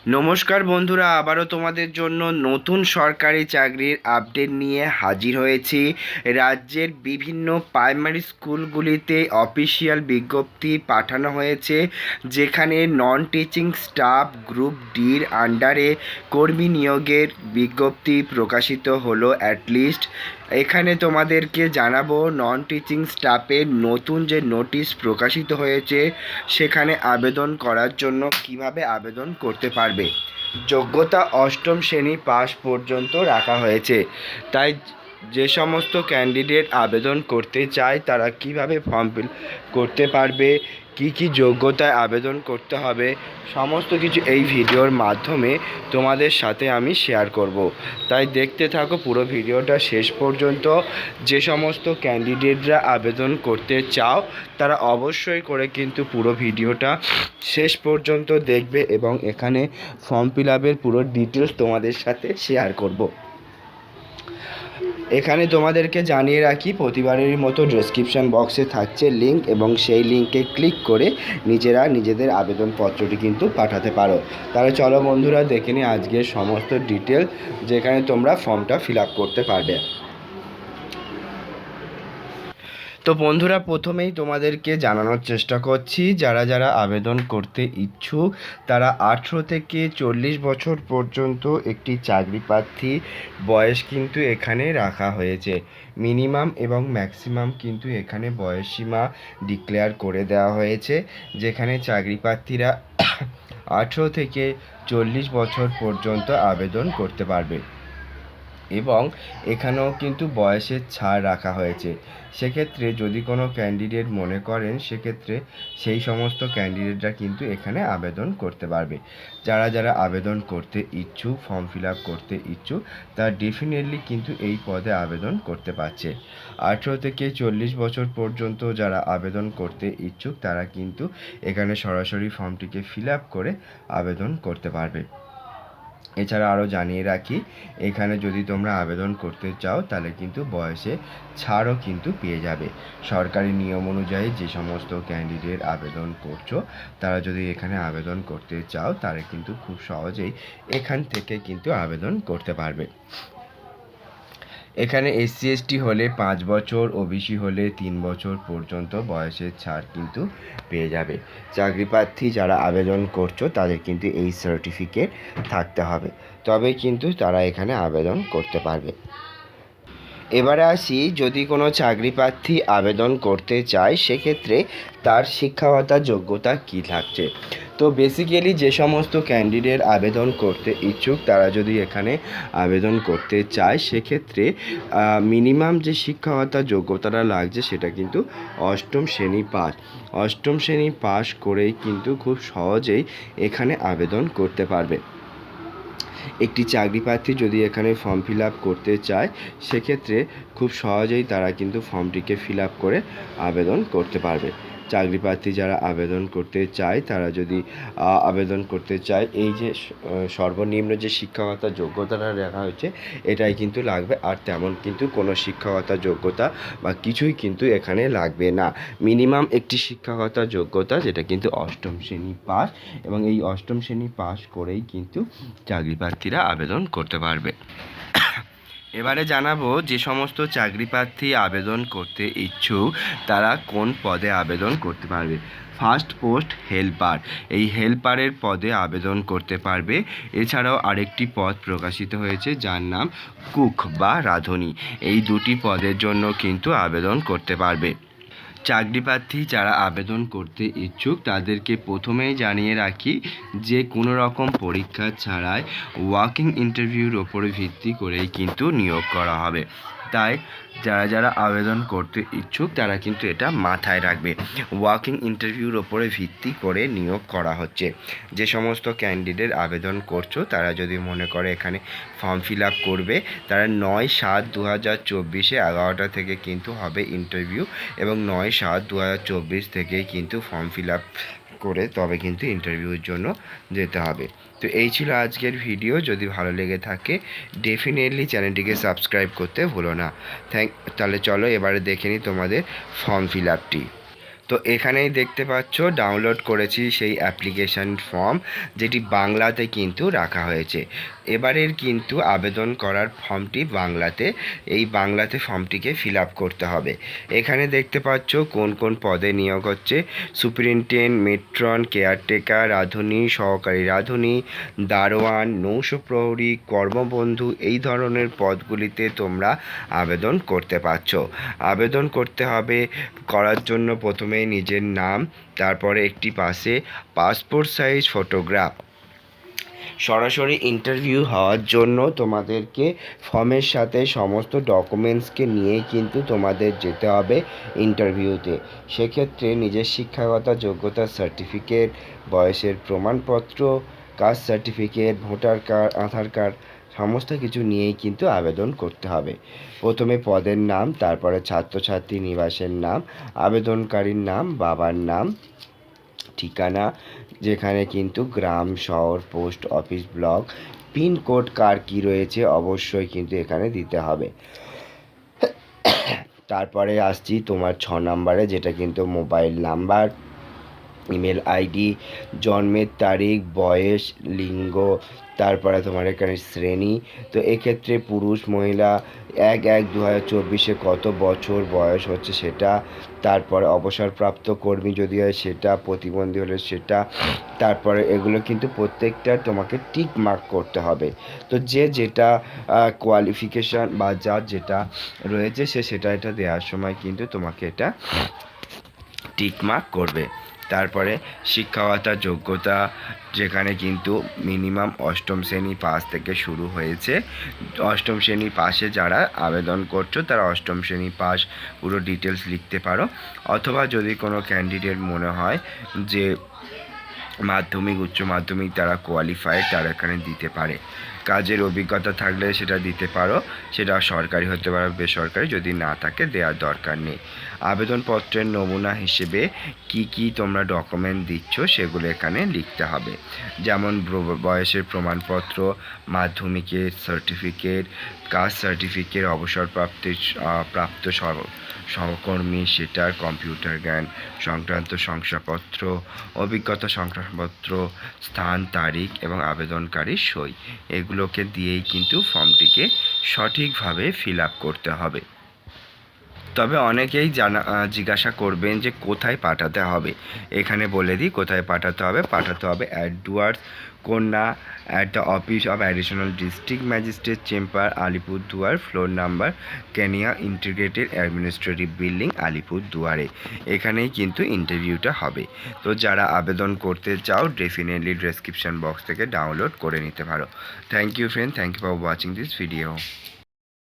নমস্কার বন্ধুরা, আবারও তোমাদের জন্য নতুন সরকারি চাকরির আপডেট নিয়ে হাজির হয়েছি। রাজ্যের বিভিন্ন প্রাইমারি স্কুলগুলিতে অফিসিয়াল বিজ্ঞপ্তি পাঠানো হয়েছে, যেখানে নন টিচিং স্টাফ গ্রুপ ডির আন্ডারে কর্মী নিয়োগের বিজ্ঞপ্তি প্রকাশিত হলো। অ্যাটলিস্ট এখানে তোমাদেরকে জানাবো নন টিচিং স্টাফের নতুন যে নোটিশ প্রকাশিত হয়েছে সেখানে আবেদন করার জন্য কিভাবে আবেদন করতে পারবে। যোগ্যতা অষ্টম শ্রেণী পাস পর্যন্ত রাখা হয়েছে। তাই যে সমস্ত ক্যান্ডিডেট আবেদন করতে চায় তারা কিভাবে ফর্ম ফিল করতে পারবে, কি যোগ্যতায় আবেদন করতে হবে, সমস্ত কিছু এই ভিডিওর মাধ্যমে তোমাদের সাথে আমি শেয়ার করব। তাই দেখতে থাকো পুরো ভিডিওটা শেষ পর্যন্ত। যে সমস্ত ক্যান্ডিডেটরা আবেদন করতে চাও তারা অবশ্যই করে কিন্তু পুরো ভিডিওটা শেষ পর্যন্ত দেখবে এবং এখানে ফর্ম ফিল আপের পুরো ডিটেলস তোমাদের সাথে শেয়ার করব। এখানে তোমাদেরকে জানিয়ে রাখি, প্রতিবারের মতো ডেসক্রিপশন বক্সে থাকছে লিঙ্ক এবং সেই লিঙ্কে ক্লিক করে নিজেরা নিজেদের আবেদনপত্রটি কিন্তু পাঠাতে পারো। তাহলে চলো বন্ধুরা দেখে নিই আজকের সমস্ত ডিটেল, যেখানে তোমরা ফর্মটা ফিল আপ করতে পারবে। তো বন্ধুরা প্রথমেই তোমাদেরকে জানানোর চেষ্টা করছি, যারা যারা আবেদন করতে ইচ্ছুক তারা 18 থেকে 40 বছর পর্যন্ত একটি চাকরি প্রার্থী বয়স কিন্তু এখানে রাখা হয়েছে। মিনিমাম এবং ম্যাক্সিমাম কিন্তু এখানে বয়সসীমা ডিক্লেয়ার করে দেওয়া হয়েছে, যেখানে চাকরি প্রার্থীরা 18 থেকে 40 বছর পর্যন্ত আবেদন করতে পারবে এবং এখানেও কিন্তু বয়সের ছাড় রাখা হয়েছে। সেক্ষেত্রে যদি কোনো ক্যান্ডিডেট মনে করেন সেক্ষেত্রে সেই সমস্ত ক্যান্ডিডেটরা কিন্তু এখানে আবেদন করতে পারবে। যারা যারা আবেদন করতে ইচ্ছুক, ফর্ম ফিল আপ করতে ইচ্ছুক, তারা ডেফিনেটলি কিন্তু এই পদে আবেদন করতে পারছে। 18 থেকে 40 বছর পর্যন্ত যারা আবেদন করতে ইচ্ছুক তারা কিন্তু এখানে সরাসরি ফর্মটিকে ফিল আপ করে আবেদন করতে পারবে। এছাড়া আরও জানিয়ে রাখি, এখানে যদি তোমরা আবেদন করতে চাও তাহলে কিন্তু বয়সে ছাড়ও কিন্তু পেয়ে যাবে। সরকারি নিয়ম অনুযায়ী যে সমস্ত ক্যান্ডিডেট আবেদন করছো তারা যদি এখানে আবেদন করতে চাও তাহলে কিন্তু খুব সহজেই এখান থেকে কিন্তু আবেদন করতে পারবে। এখানে SC ST হলে 5 বছর, OBC হলে 3 বছর পর্যন্ত বয়সের ছাড় কিন্তু পেয়ে যাবে। চাকরি প্রার্থী যারা আবেদন করছো তাদের কিন্তু এই সার্টিফিকেট থাকতে হবে, তবে কিন্তু তারা এখানে আবেদন করতে পারবে। এবারে আসি, যদি কোনো চাকরি প্রার্থী আবেদন করতে চায় সেক্ষেত্রে তার শিক্ষাগত যোগ্যতা কী থাকছে। তো বেসিক্যালি যে সমস্ত ক্যান্ডিডেট আবেদন করতে ইচ্ছুক তারা যদি এখানে আবেদন করতে চায় সেক্ষেত্রে মিনিমাম যে শিক্ষাগত যোগ্যতাটা লাগছে সেটা কিন্তু অষ্টম শ্রেণী পাস। অষ্টম শ্রেণী পাস করেই কিন্তু খুব সহজেই এখানে আবেদন করতে পারবে। একটি চাকরি প্রার্থী যদি এখানে ফর্ম ফিল আপ করতে চায় সেক্ষেত্রে খুব সহজেই তারা কিন্তু ফর্মটিকে ফিল আপ করে আবেদন করতে পারবে। চাকরি প্রার্থী যারা আবেদন করতে চায় তারা যদি আবেদন করতে চায়, এই যে সর্বনিম্ন যে শিক্ষাগত যোগ্যতাটা রাখা হয়েছে এটাই কিন্তু লাগবে, আর তেমন কিন্তু কোনো শিক্ষাগত যোগ্যতা বা কিছুই কিন্তু এখানে লাগবে না। মিনিমাম একটি শিক্ষাগত যোগ্যতা যেটা কিন্তু অষ্টম শ্রেণী পাস, এবং এই অষ্টম শ্রেণী পাস করেই কিন্তু চাকরি প্রার্থীরা আবেদন করতে পারবে। এবারে জানাবো যে সমস্ত চাকরি প্রার্থী আবেদন করতে ইচ্ছুক তারা কোন পদে আবেদন করতে পারবে। ফার্স্ট পোস্ট হেল্পার, এই হেল্পারের পদে আবেদন করতে পারবে। এছাড়াও আরেকটি পদ প্রকাশিত হয়েছে যার নাম কুক বা রাঁধুনি, এই দুটি পদের জন্য কিন্তু আবেদন করতে পারবে। চাকরি প্রার্থী যারা আবেদন করতে ইচ্ছুক তাদেরকে প্রথমেই জানিয়ে রাখি যে কোনো রকম পরীক্ষা ছাড়াই ওয়াকিং ইন্টারভিউর ওপরে ভিত্তি করেই কিন্তু নিয়োগ করা হবে। তাই যারা যারা আবেদন করতে ইচ্ছুক তারা কিন্তু এটা মাথায় রাখবে, ওয়াকিং ইন্টারভিউর ওপরে ভিত্তি করে নিয়োগ করা হচ্ছে। যে সমস্ত ক্যান্ডিডেট আবেদন করছো তারা যদি মনে করে এখানে ফর্ম ফিল আপ করবে, তারা 9/7/2024 11টা থেকে কিন্তু হবে ইন্টারভিউ, এবং 9/7/2024 থেকেই কিন্তু ফর্ম ফিল আপ করে তবে কিন্তু ইন্টারভিউর জন্য যেতে হবে। তো এই ছিল আজকের ভিডিও। যদি ভালো লেগে থাকে ডেফিনেটলি চ্যানেলটিকে সাবস্ক্রাইব করতে ভুলো না। তাহলে চলো এবারে দেখে নিই তোমাদের ফর্ম ফিল আপটি। তো এখানেই দেখতে পাচ্ছ ডাউনলোড করেছি সেই অ্যাপ্লিকেশান ফর্ম, যেটি বাংলাতে কিন্তু রাখা হয়েছে। এবারের কিন্তু আবেদন করার ফর্মটি বাংলাতে, এই বাংলাতে ফর্মটিকে ফিল আপ করতে হবে। এখানে দেখতে পাচ্ছ কোন কোন পদে নিয়োগ হচ্ছে: সুপারিনটেন্ডেন্ট, মেট্রন, কেয়ারটেকার, রাঁধুনি, সহকারী রাঁধুনি, দারোয়ান, নৌশো-প্রহরী, কর্মবন্ধু, এই ধরনের পদগুলিতে তোমরা আবেদন করতে পারছো। আবেদন করতে হবে, করার জন্য প্রথমেই নিজের নাম, তারপরে একটি পাশে পাসপোর্ট সাইজ ফটোগ্রাফ। সরাসরি ইন্টারভিউ হওয়ার জন্য তোমাদেরকে ফর্মের সাথে সমস্ত ডকুমেন্টসকে নিয়ে কিন্তু তোমাদের যেতে হবে ইন্টারভিউতে। সেক্ষেত্রে নিজের শিক্ষাগত যোগ্যতার সার্টিফিকেট, বয়সের প্রমাণপত্র, কাস্ট সার্টিফিকেট, ভোটার কার্ড, আধার কার্ড, সমস্ত কিছু নিয়েই কিন্তু আবেদন করতে হবে। প্রথমে পদের নাম, তারপরে ছাত্রছাত্রী নিবাসের নাম, আবেদনকারীর নাম, বাবার নাম, ঠিকানা, যেখানে কিন্তু গ্রাম, শহর, পোস্ট অফিস, ব্লক, পিনকোড কার কী রয়েছে অবশ্যই কিন্তু এখানে দিতে হবে। তারপরে আসছি তোমার 6 নম্বরে, যেটা কিন্তু মোবাইল নাম্বার, ইমেল আইডি, জন্মের তারিখ, বয়স, লিঙ্গ, তারপরে তোমার এখানে শ্রেণী। তো এক্ষেত্রে পুরুষ মহিলা 1/1/2024 কত বছর বয়স হচ্ছে সেটা, তারপরে অবসরপ্রাপ্ত কর্মী যদি হয় সেটা, প্রতিবন্ধী হলে সেটা, তারপরে এগুলো কিন্তু প্রত্যেকটা তোমাকে টিক মার্ক করতে হবে। তো যে যেটা কোয়ালিফিকেশান বা যার যেটা রয়েছে সেটা এটা দেওয়ার সময় কিন্তু তোমাকে এটা টিক মার্ক করবে। তারপরে শিক্ষকতা যোগ্যতা, যেখানে কিন্তু মিনিমাম অষ্টম শ্রেণী পাস থেকে শুরু হয়েছে। অষ্টম শ্রেণী পাশে যারা আবেদন করছো তারা অষ্টম শ্রেণী পাস পুরো ডিটেলস লিখতে পারো, অথবা যদি কোনো ক্যান্ডিডেট মনে হয় যে মাধ্যমিক, উচ্চ মাধ্যমিক তারা কোয়ালিফাইড, তারা এখানে দিতে পারে। কাজের অভিজ্ঞতা থাকলে সেটা দিতে পারো, সেটা সরকারি হতে পারে, বেসরকারি, যদি না থাকে দেওয়ার দরকার নেই। আবেদনপত্রের নমুনা হিসেবে কি কি তোমরা ডকুমেন্ট দিচ্ছ সেগুলো এখানে লিখতে হবে, যেমন বয়সের প্রমাণপত্র, মাধ্যমিকের সার্টিফিকেট, কাস্ট সার্টিফিকেট, প্রাপ্ত সহকর্মী সেটার কম্পিউটার জ্ঞান সংক্রান্ত শংসাপত্র, অভিজ্ঞতা শংসাপত্র, স্থান, তারিখ এবং আবেদনকারীর সই, এগুলোকে দিয়েই কিন্তু ফর্মটিকে সঠিকভাবে ফিল আপ করতে হবে। তবে অনেকেই জিজ্ঞাসা করবেন যে কোথায় পাঠাতে হবে। এখানে বলে দিই কোথায় পাঠাতে হবে। পাঠাতে হবে ডুয়ার্স, কন্যা, at the office of additional district magistrate chamber, Alipurduar, floor number, কেনিয়া ইন্টিগ্রেটেড অ্যাডমিনিস্ট্রেটিভ বিল্ডিং, আলিপুরদুয়ারে। এখানেই কিন্তু ইন্টারভিউটা হবে। তো যারা আবেদন করতে চাও ডেফিনেটলি ডেসক্রিপশন বক্স থেকে ডাউনলোড করে নিতে পারো। Thank you friend, thank you for watching this video.